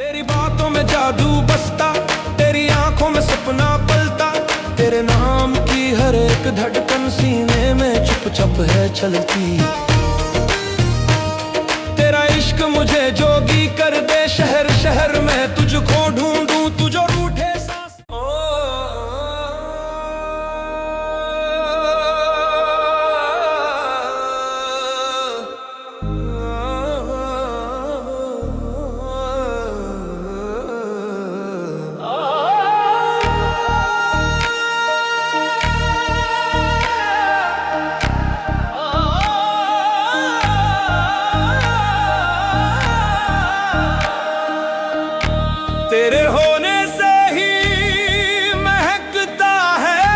तेरी बातों में जादू बसता, तेरी आंखों में सपना पलता, तेरे नाम की हर एक धड़कन सीने में चुप-चाप है चलती। तेरा इश्क मुझे जोगी कर दे, शहर शहर में तुझको ढूंढूं, तू जो रूठे सांस। तेरे होने से ही महकता है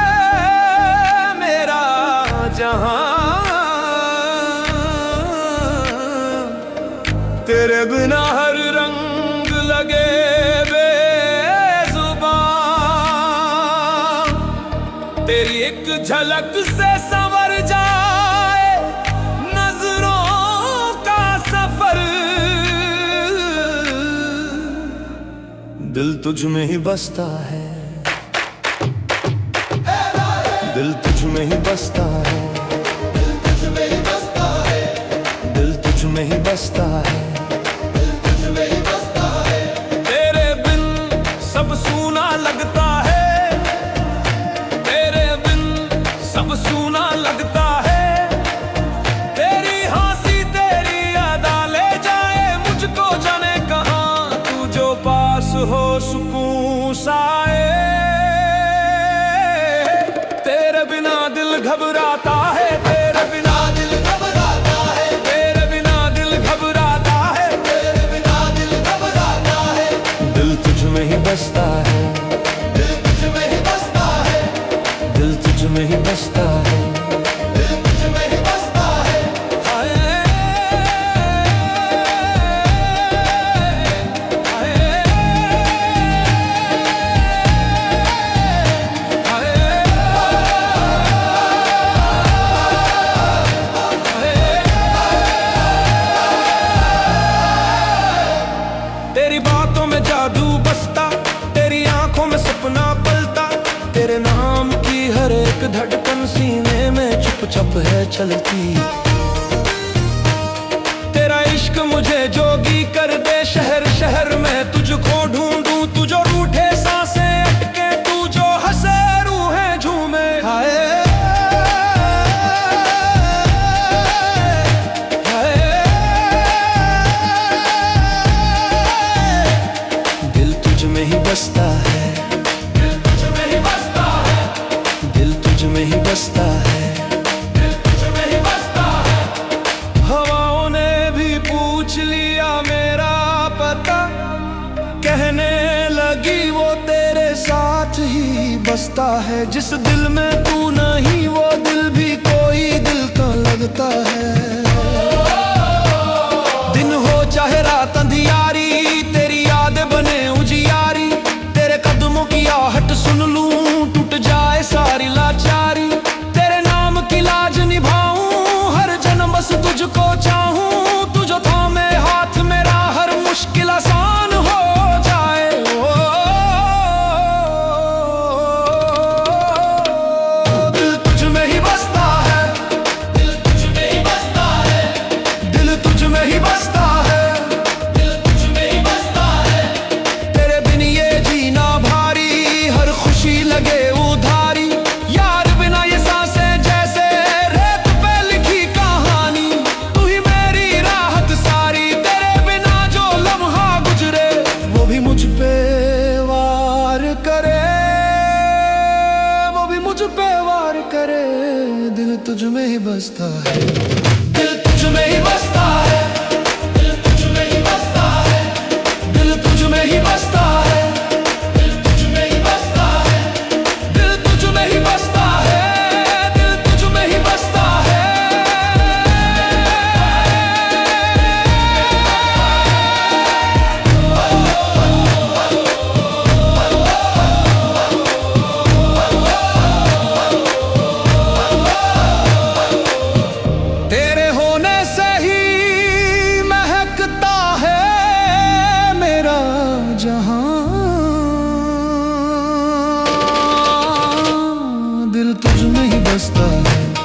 मेरा जहां, तेरे बिना हर रंग लगे बेजुबां, तेरी एक झलक से संवर जाए नजरों का सफर। दिल तुझ में ही बसता है, दिल तुझ में ही बसता है, दिल तुझ में ही बसता है, दिल तुझ में ही बसता है, दिल तुझ में ही बसता है। तेरे बिन सब सूना लगता है, तेरे बिन सब सूना लगता है। तेरी हंसी तेरी यादा ले जाए मुझको जाने कहाँ, तू जो पास हो सुकून साए। तेरे बिना दिल घबराता है, तेरे बिना दिल घबराता है, तेरे बिना दिल घबराता है, तेरे बिना दिल घबराता है। दिल तुझ में ही बसता है, दिल तुझ में ही बसता है, दिल तुझ में ही बसता है, दिल तुझ में ही बसता है। तेरी बातों में जादू बसता, तेरी आंखों में सपना पलता, तेरे नाम की हर एक धड़कन सीने में चुप-चाप है चलती। तेरा इश्क मुझे जोगी कर दे, शहर शहर में तुझको ढूंढूं, तू जो रूठे सांसें अटके, तू जो हंसे रूहें झूमे। हाय में ही बसता है, दिल तुझ में ही बसता है, दिल तुझ में ही बसता है, दिल तुझ में ही बसता है। हवाओं ने भी पूछ लिया मेरा पता, कहने लगी वो तेरे साथ ही बसता है। जिस दिल में तू नहीं वो दिल भी कोई दिल का लगता है। दिन हो चाहे रात अंधियारी, तेरी याद बने उजियारी, तेरे कदमों की आहट सुन लूं, टूट जाए सारी लाचारी। तेरे नाम की लाज निभाऊं, हर जन्म बस तुझको चाहूं, तू जो थामे हाथ मेरा हर मुश्किल आसान हो जाए। दिल तुझ में ही बसता है, दिल तुझ में ही बसता है, दिल तुझ में ही बसता है, दिल तुझ में ही बसता है। तेरे बिन ये जीना भारी, हर खुशी लगे उधारी, यार बिना ये सांसें जैसे रेत पे लिखी कहानी। तू ही मेरी राहत सारी, तेरे बिना जो लम्हा गुजरे वो भी मुझ पे वार करे, वो भी मुझ पे वार करे। दिल तुझ में ही बसता है, दिल तुझ में ही बसता है, दिल तुझ में ही बसता है, दिल तुझ में ही बसता है, दिल तुझ में ही बसता है, दिल तुझ में ही बसता है, दिल तुझ में ही बसता है। जहां, दिल तुझ में ही बसता है।